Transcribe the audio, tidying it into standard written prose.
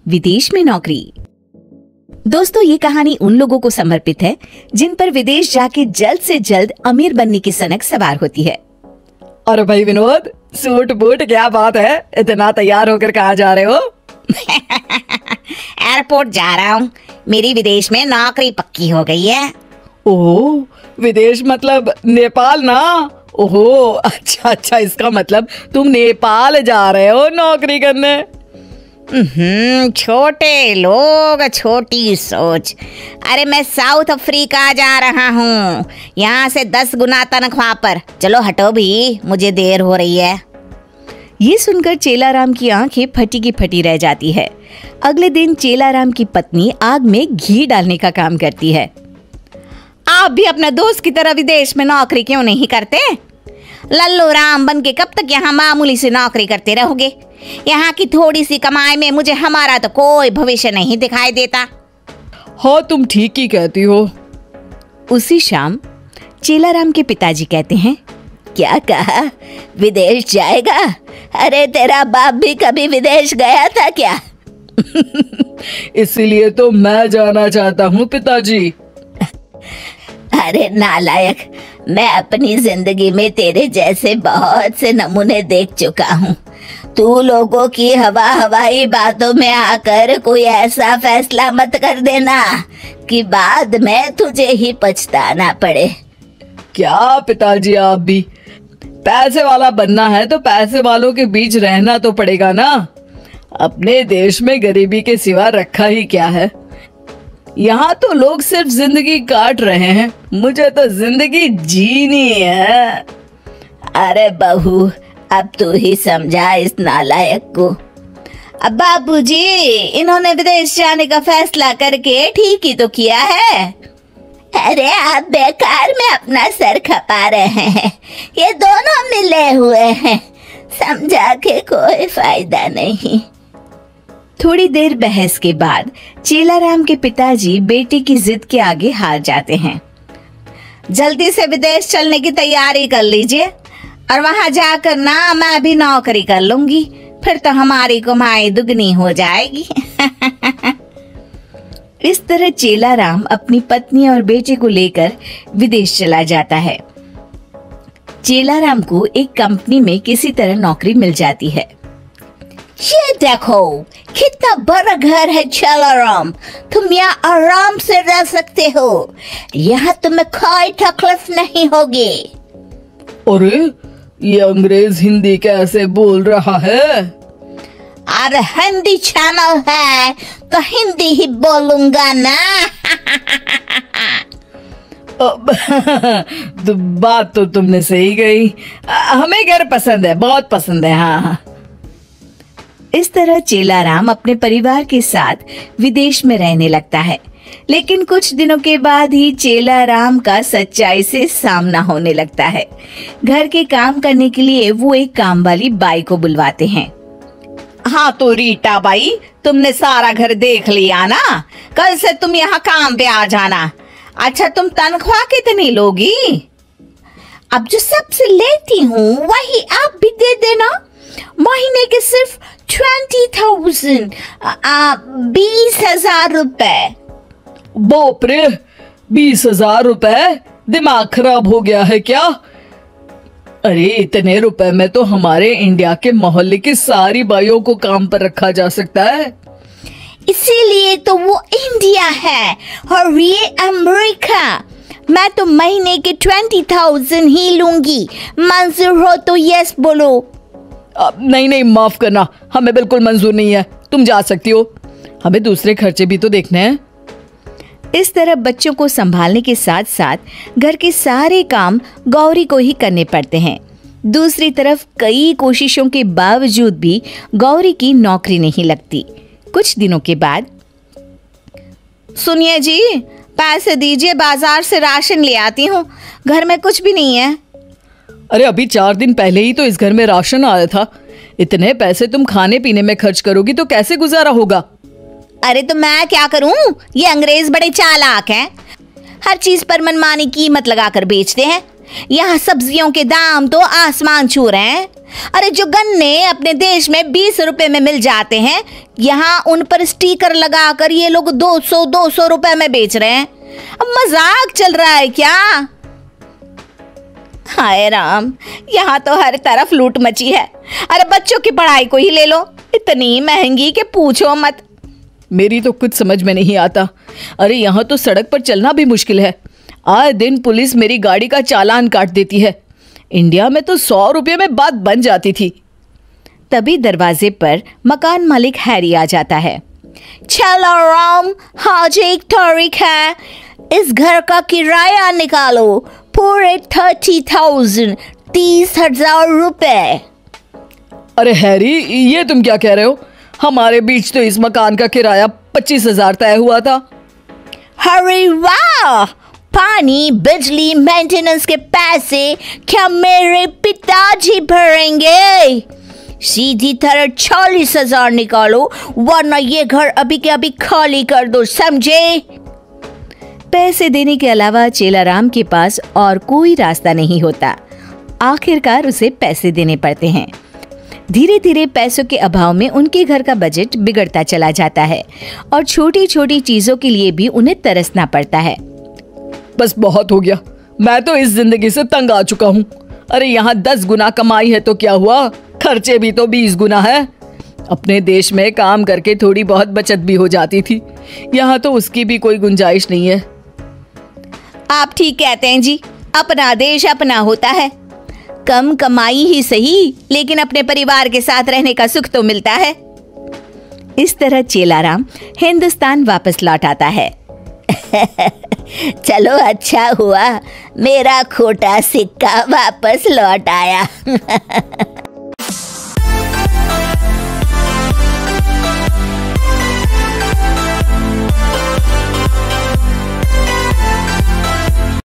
विदेश में नौकरी। दोस्तों, ये कहानी उन लोगों को समर्पित है जिन पर विदेश जाके जल्द से जल्द अमीर बनने की सनक सवार होती है। अरे भाई विनोद, सूट बूट क्या बात है, इतना तैयार होकर कहाँ जा रहे हो? एयरपोर्ट जा रहा हूँ, मेरी विदेश में नौकरी पक्की हो गई है। ओह, विदेश मतलब नेपाल ना? ओहो, अच्छा, इसका मतलब तुम नेपाल जा रहे हो नौकरी करने। छोटे लोग छोटी सोच। अरे मैं साउथ अफ्रीका जा रहा हूँ, यहाँ से 10 गुना तनख्वाह पर। चलो हटो भी, मुझे देर हो रही है। ये सुनकर चेलाराम की आंखें फटी की फटी रह जाती है। अगले दिन चेलाराम की पत्नी आग में घी डालने का काम करती है। आप भी अपने दोस्त की तरह विदेश में नौकरी क्यों नहीं करते? लल्लू राम बन के कब तक यहाँ मामूली सी नौकरी करते रहोगे? यहाँ की थोड़ी सी कमाई में मुझे हमारा तो कोई भविष्य नहीं दिखाई देता। हाँ, तुम ठीक ही कहती हो। उसी शाम चेलाराम के पिताजी कहते हैं, क्या कहा, विदेश जाएगा? अरे तेरा बाप भी कभी विदेश गया था क्या? इसीलिए तो मैं जाना चाहता हूँ पिताजी। अरे नालायक, मैं अपनी जिंदगी में तेरे जैसे बहुत से नमूने देख चुका हूँ। तू लोगों की हवाई बातों में आकर कोई ऐसा फैसला मत कर देना कि बाद में तुझे ही पछताना पड़े। क्या पिताजी, आप भी पैसे वाला बनना है तो पैसे वालों के बीच रहना तो पड़ेगा ना। अपने देश में गरीबी के सिवा रखा ही क्या है। यहाँ तो लोग सिर्फ जिंदगी काट रहे हैं, मुझे तो जिंदगी जीनी है। अरे बहू, अब तू ही समझा इस नालायक को। अब बाबूजी, इन्होंने विदेश जाने का फैसला करके ठीक ही तो किया है। अरे आप बेकार में अपना सर खपा रहे हैं, ये दोनों मिले हुए हैं, समझा के कोई फायदा नहीं। थोड़ी देर बहस के बाद चेलाराम के पिताजी बेटे की जिद के आगे हार जाते हैं। जल्दी से विदेश चलने की तैयारी कर लीजिए और वहां जाकर ना मैं भी नौकरी कर लूंगी, फिर तो हमारी कमाई दुगनी हो जाएगी। इस तरह चेलाराम अपनी पत्नी और बेटे को लेकर विदेश चला जाता है। चेलाराम को एक कंपनी में किसी तरह नौकरी मिल जाती है। ये देखो कितना बड़ा घर है चेलाराम, तुम यहाँ आराम से रह सकते हो, यहाँ तुम्हें कोई तकलीफ नहीं होगी। अरे ये अंग्रेज हिंदी कैसे बोल रहा है? अरे हिंदी चैनल है तो हिंदी ही बोलूंगा ना। तो बात तो तुमने सही कही, हमें घर पसंद है, बहुत पसंद है। हाँ, इस तरह चेलाराम अपने परिवार के साथ विदेश में रहने लगता है। लेकिन कुछ दिनों के बाद ही चेलाराम का सच्चाई से सामना होने लगता है। घर के काम करने के लिए वो एक काम वाली बाई को बुलवाते हैं। हाँ तो रीटा बाई, तुमने सारा घर देख लिया ना, कल से तुम यहाँ काम पे आ जाना। अच्छा, तुम तनख्वाह कितनी लोगी? अब जो सबसे लेती हूँ वही आप भी दे देना। महीने के सिर्फ 20,000, 20,000 रुपए। बाप रे, 20,000 रुपए? दिमाग खराब हो गया है क्या? अरे इतने रुपए में तो हमारे इंडिया के मोहल्ले की सारी बाइयों को काम पर रखा जा सकता है। इसीलिए तो वो इंडिया है और ये अमेरिका। मैं तो महीने के 20,000 ही लूंगी, मंजूर हो तो यस बोलो। नहीं, माफ करना, हमें बिल्कुल मंजूर नहीं है। तुम जा सकती हो, हमें दूसरे खर्चे भी तो देखने हैं। इस तरह बच्चों को संभालने के साथ साथ घर के सारे काम गौरी को ही करने पड़ते हैं। दूसरी तरफ कई कोशिशों के बावजूद भी गौरी की नौकरी नहीं लगती। कुछ दिनों के बाद, सुनिए जी, पैसे दीजिए, बाजार से राशन ले आती हूँ, घर में कुछ भी नहीं है। अरे अभी 4 दिन पहले ही तो इस घर में राशन आया था। इतने पैसे तुम खाने पीने में खर्च करोगी तो कैसे गुजारा होगा? अरे तो मैं क्या करूं, ये अंग्रेज बड़े चालाक हैं, हर चीज पर मनमानी कीमत लगाकर बेचते हैं। यहाँ सब्जियों के दाम तो आसमान छू रहे हैं। अरे जो गन्ने अपने देश में 20 रुपए में मिल जाते हैं, यहाँ उन पर स्टिकर लगाकर ये लोग 200 रुपए में बेच रहे हैं। अब मजाक चल रहा है क्या? हाय राम, यहाँ तो हर तरफ लूट मची है। अरे बच्चों की पढ़ाई को ही ले लो, इतनी महंगी कि पूछो मत। मेरी तो कुछ समझ में नहीं आता। अरे यहाँ तो सड़क पर चलना भी मुश्किल है। आए दिन पुलिस मेरी गाड़ी का चालान काट देती है। इंडिया में तो 100 रुपये में बात बन जाती थी। तभी दरवाजे पर मकान मालिक हैरी आ जाता है। चलो राम, आज एक तारीख है, इस घर का किराया निकालो, पूरे 30,000 रुपए। अरे हैरी, ये तुम क्या कह रहे हो? हमारे बीच तो इस मकान का किराया 25,000 तय हुआ था। अरे वाह, पानी बिजली मेंटेनेंस के पैसे क्या मेरे पिताजी भरेंगे? सीधी तरह 40,000 निकालो, वरना ये घर अभी के अभी खाली कर दो, समझे? पैसे देने के अलावा चेलाराम के पास और कोई रास्ता नहीं होता। आखिरकार उसे पैसे देने पड़ते हैं। धीरे धीरे पैसों के अभाव में उनके घर का बजट बिगड़ता चला जाता है और छोटी छोटी चीजों के लिए भी उन्हें तरसना पड़ता है। बस बहुत हो गया, मैं तो इस जिंदगी से तंग आ चुका हूँ। अरे यहाँ 10 गुना कमाई है तो क्या हुआ, खर्चे भी तो 20 गुना है। अपने देश में काम करके थोड़ी बहुत बचत भी हो जाती थी, यहाँ तो उसकी भी कोई गुंजाइश नहीं है। आप ठीक कहते हैं जी, अपना देश अपना होता है। कम कमाई ही सही, लेकिन अपने परिवार के साथ रहने का सुख तो मिलता है। इस तरह चेलाराम हिंदुस्तान वापस लौट आता है। चलो अच्छा हुआ, मेरा खोटा सिक्का वापस लौट आया।